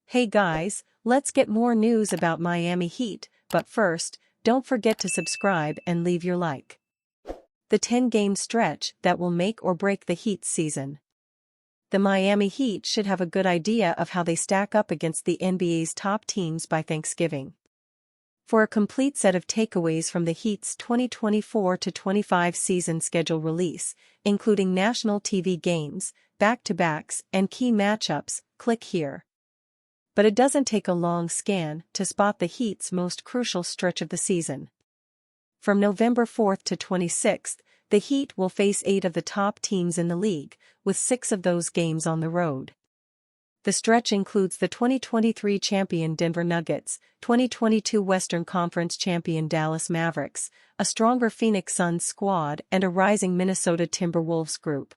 Hey guys, let's get more news about Miami Heat, but first, don't forget to subscribe and leave your like. The 10-game stretch that will make or break the Heat's season. The Miami Heat should have a good idea of how they stack up against the NBA's top teams by Thanksgiving. For a complete set of takeaways from the Heat's 2024-25 season schedule release, including national TV games, back-to-backs, and key matchups, click here. But it doesn't take a long scan to spot the Heat's most crucial stretch of the season. From November 4th to 26th, the Heat will face 8 of the top teams in the league, with 6 of those games on the road. The stretch includes the 2023 champion Denver Nuggets, 2022 Western Conference champion Dallas Mavericks, a stronger Phoenix Suns squad and a rising Minnesota Timberwolves group.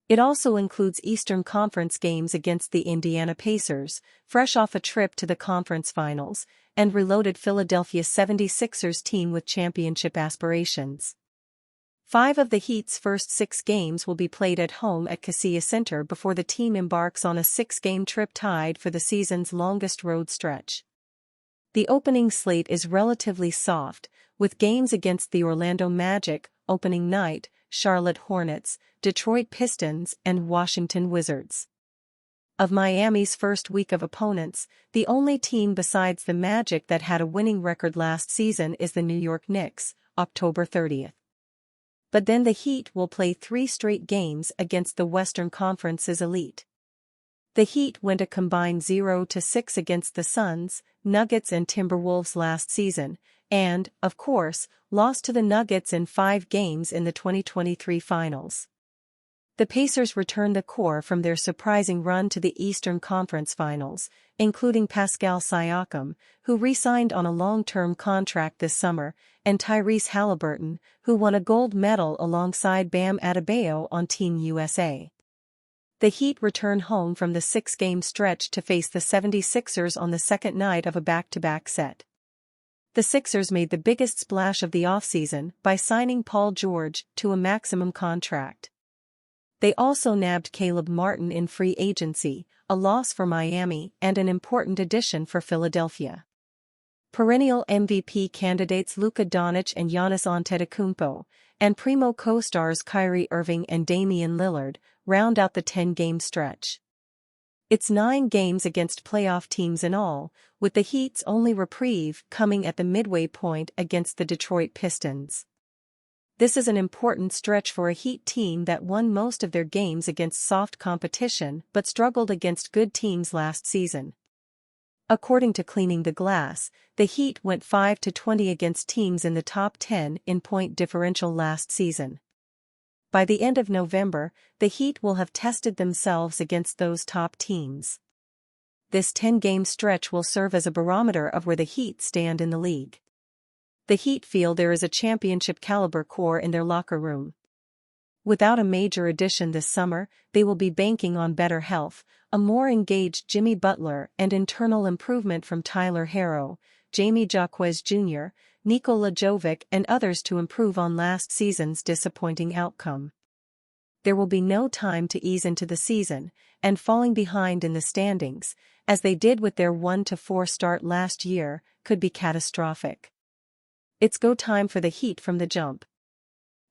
It also includes Eastern Conference games against the Indiana Pacers, fresh off a trip to the conference finals, and reloaded Philadelphia 76ers team with championship aspirations. 5 of the Heat's first 6 games will be played at home at Kaseya Center before the team embarks on a 6-game trip tied for the season's longest road stretch. The opening slate is relatively soft, with games against the Orlando Magic, opening night, Charlotte Hornets, Detroit Pistons, and Washington Wizards. Of Miami's first week of opponents, the only team besides the Magic that had a winning record last season is the New York Knicks, October 30th. But then the Heat will play 3 straight games against the Western Conference's elite. The Heat went a combined 0-6 against the Suns, Nuggets and Timberwolves last season, and, of course, lost to the Nuggets in 5 games in the 2023 finals. The Pacers returned the core from their surprising run to the Eastern Conference Finals, including Pascal Siakam, who re-signed on a long-term contract this summer, and Tyrese Halliburton, who won a gold medal alongside Bam Adebayo on Team USA. The Heat return home from the 6-game stretch to face the 76ers on the second night of a back-to-back set. The Sixers made the biggest splash of the offseason by signing Paul George to a maximum contract. They also nabbed Caleb Martin in free agency, a loss for Miami and an important addition for Philadelphia. Perennial MVP candidates Luka Doncic and Giannis Antetokounmpo, and Primo co-stars Kyrie Irving and Damian Lillard, round out the 10-game stretch. It's 9 games against playoff teams in all, with the Heat's only reprieve coming at the midway point against the Detroit Pistons. This is an important stretch for a Heat team that won most of their games against soft competition but struggled against good teams last season. According to Cleaning the Glass, the Heat went 5-20 against teams in the top 10 in point differential last season. By the end of November, the Heat will have tested themselves against those top teams. This 10-game stretch will serve as a barometer of where the Heat stand in the league. The Heat feel there is a championship-caliber core in their locker room. Without a major addition this summer, they will be banking on better health, a more engaged Jimmy Butler and internal improvement from Tyler Herro, Jamie Jaquez Jr., Nikola Jovic and others to improve on last season's disappointing outcome. There will be no time to ease into the season, and falling behind in the standings, as they did with their 1-4 start last year, could be catastrophic. It's go time for the Heat from the jump.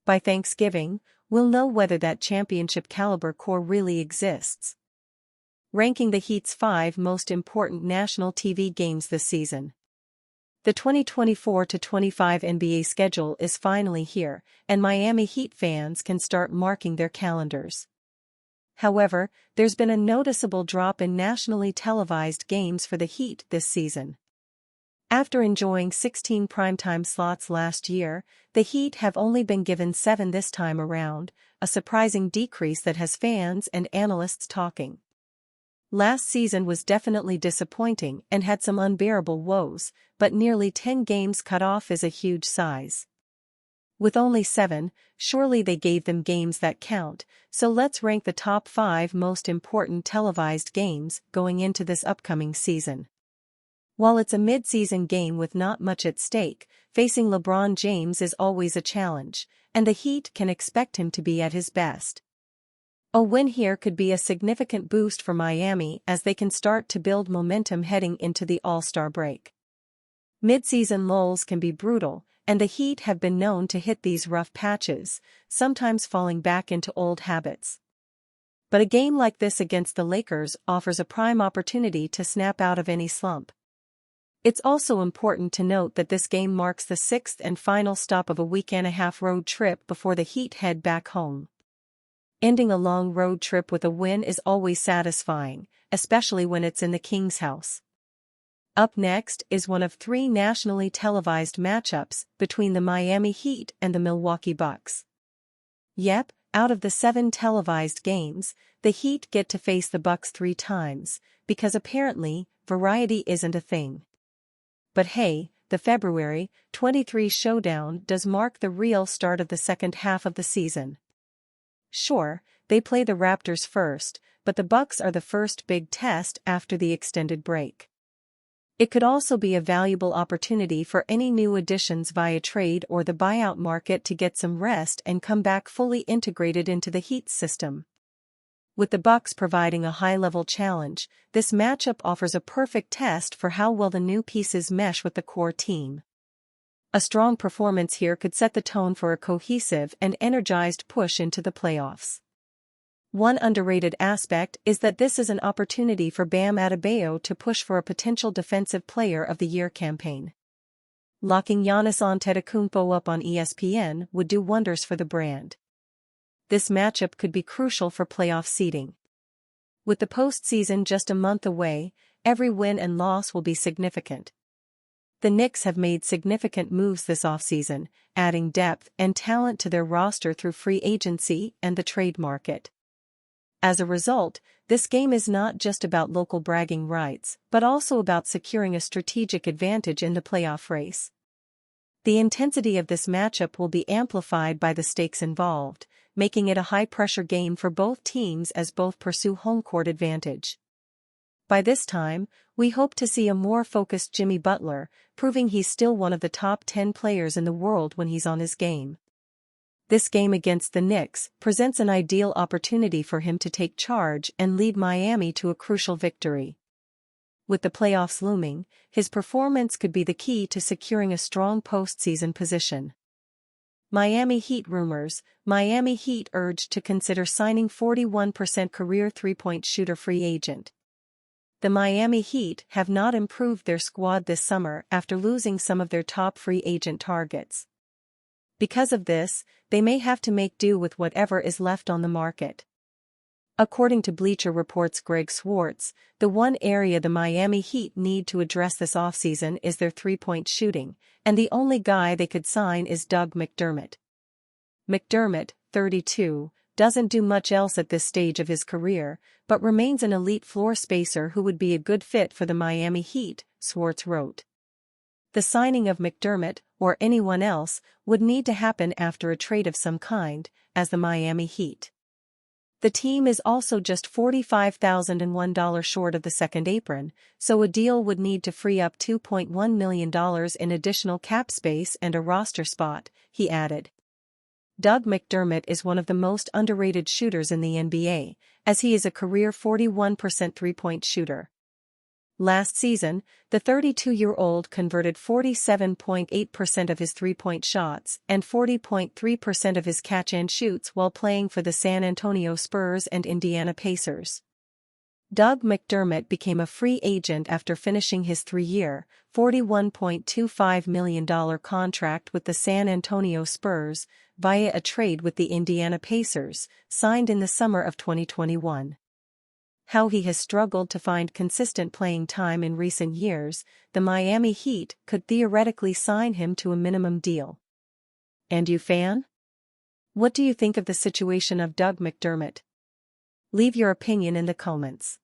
By Thanksgiving, we'll know whether that championship-caliber core really exists. Ranking the Heat's 5 most important national TV games this season. The 2024-25 NBA schedule is finally here, and Miami Heat fans can start marking their calendars. However, there's been a noticeable drop in nationally televised games for the Heat this season. After enjoying 16 primetime slots last year, the Heat have only been given 7 this time around, a surprising decrease that has fans and analysts talking. Last season was definitely disappointing and had some unbearable woes, but nearly 10 games cut off is a huge size. With only 7, surely they gave them games that count, so let's rank the top 5 most important televised games going into this upcoming season. While it's a mid-season game with not much at stake, facing LeBron James is always a challenge, and the Heat can expect him to be at his best. A win here could be a significant boost for Miami as they can start to build momentum heading into the All-Star break. Mid-season lulls can be brutal, and the Heat have been known to hit these rough patches, sometimes falling back into old habits. But a game like this against the Lakers offers a prime opportunity to snap out of any slump. It's also important to note that this game marks the sixth and final stop of a week-and-a-half road trip before the Heat head back home. Ending a long road trip with a win is always satisfying, especially when it's in the King's house. Up next is one of three nationally televised matchups between the Miami Heat and the Milwaukee Bucks. Yep, out of the 7 televised games, the Heat get to face the Bucks 3 times, because apparently, variety isn't a thing. But hey, the February 23 showdown does mark the real start of the second half of the season. Sure, they play the Raptors first, but the Bucks are the first big test after the extended break. It could also be a valuable opportunity for any new additions via trade or the buyout market to get some rest and come back fully integrated into the Heat's system. With the Bucks providing a high-level challenge, this matchup offers a perfect test for how well the new pieces mesh with the core team. A strong performance here could set the tone for a cohesive and energized push into the playoffs. One underrated aspect is that this is an opportunity for Bam Adebayo to push for a potential Defensive Player of the Year campaign. Locking Giannis Antetokounmpo up on ESPN would do wonders for the brand. This matchup could be crucial for playoff seeding. With the postseason just a month away, every win and loss will be significant. The Knicks have made significant moves this offseason, adding depth and talent to their roster through free agency and the trade market. As a result, this game is not just about local bragging rights, but also about securing a strategic advantage in the playoff race. The intensity of this matchup will be amplified by the stakes involved, making it a high-pressure game for both teams as both pursue home court advantage. By this time, we hope to see a more focused Jimmy Butler, proving he's still one of the top 10 players in the world when he's on his game. This game against the Knicks presents an ideal opportunity for him to take charge and lead Miami to a crucial victory. With the playoffs looming, his performance could be the key to securing a strong postseason position. Miami Heat rumors: Miami Heat urged to consider signing 41% career three-point shooter free agent. The Miami Heat have not improved their squad this summer after losing some of their top free agent targets. Because of this, they may have to make do with whatever is left on the market. According to Bleacher Report's Greg Swartz, the one area the Miami Heat need to address this offseason is their three-point shooting, and the only guy they could sign is Doug Mcdermott. Mcdermott, 32, doesn't do much else at this stage of his career, but remains an elite floor spacer who would be a good fit for the Miami Heat, Swartz wrote. The signing of Mcdermott, or anyone else, would need to happen after a trade of some kind, as the Miami Heat. The team is also just $45,001 short of the second apron, so a deal would need to free up $2.1 million in additional cap space and a roster spot, he added. Doug Mcdermott is one of the most underrated shooters in the NBA, as he is a career 41% three-point shooter. Last season, the 32-year-old converted 47.8% of his three-point shots and 40.3% of his catch-and-shoots while playing for the San Antonio Spurs and Indiana Pacers. Doug Mcdermott became a free agent after finishing his 3-year, $41.25 million contract with the San Antonio Spurs via a trade with the Indiana Pacers, signed in the summer of 2021. How he has struggled to find consistent playing time in recent years, the Miami Heat could theoretically sign him to a minimum deal. And you fan? What do you think of the situation of Doug Mcdermott? Leave your opinion in the comments.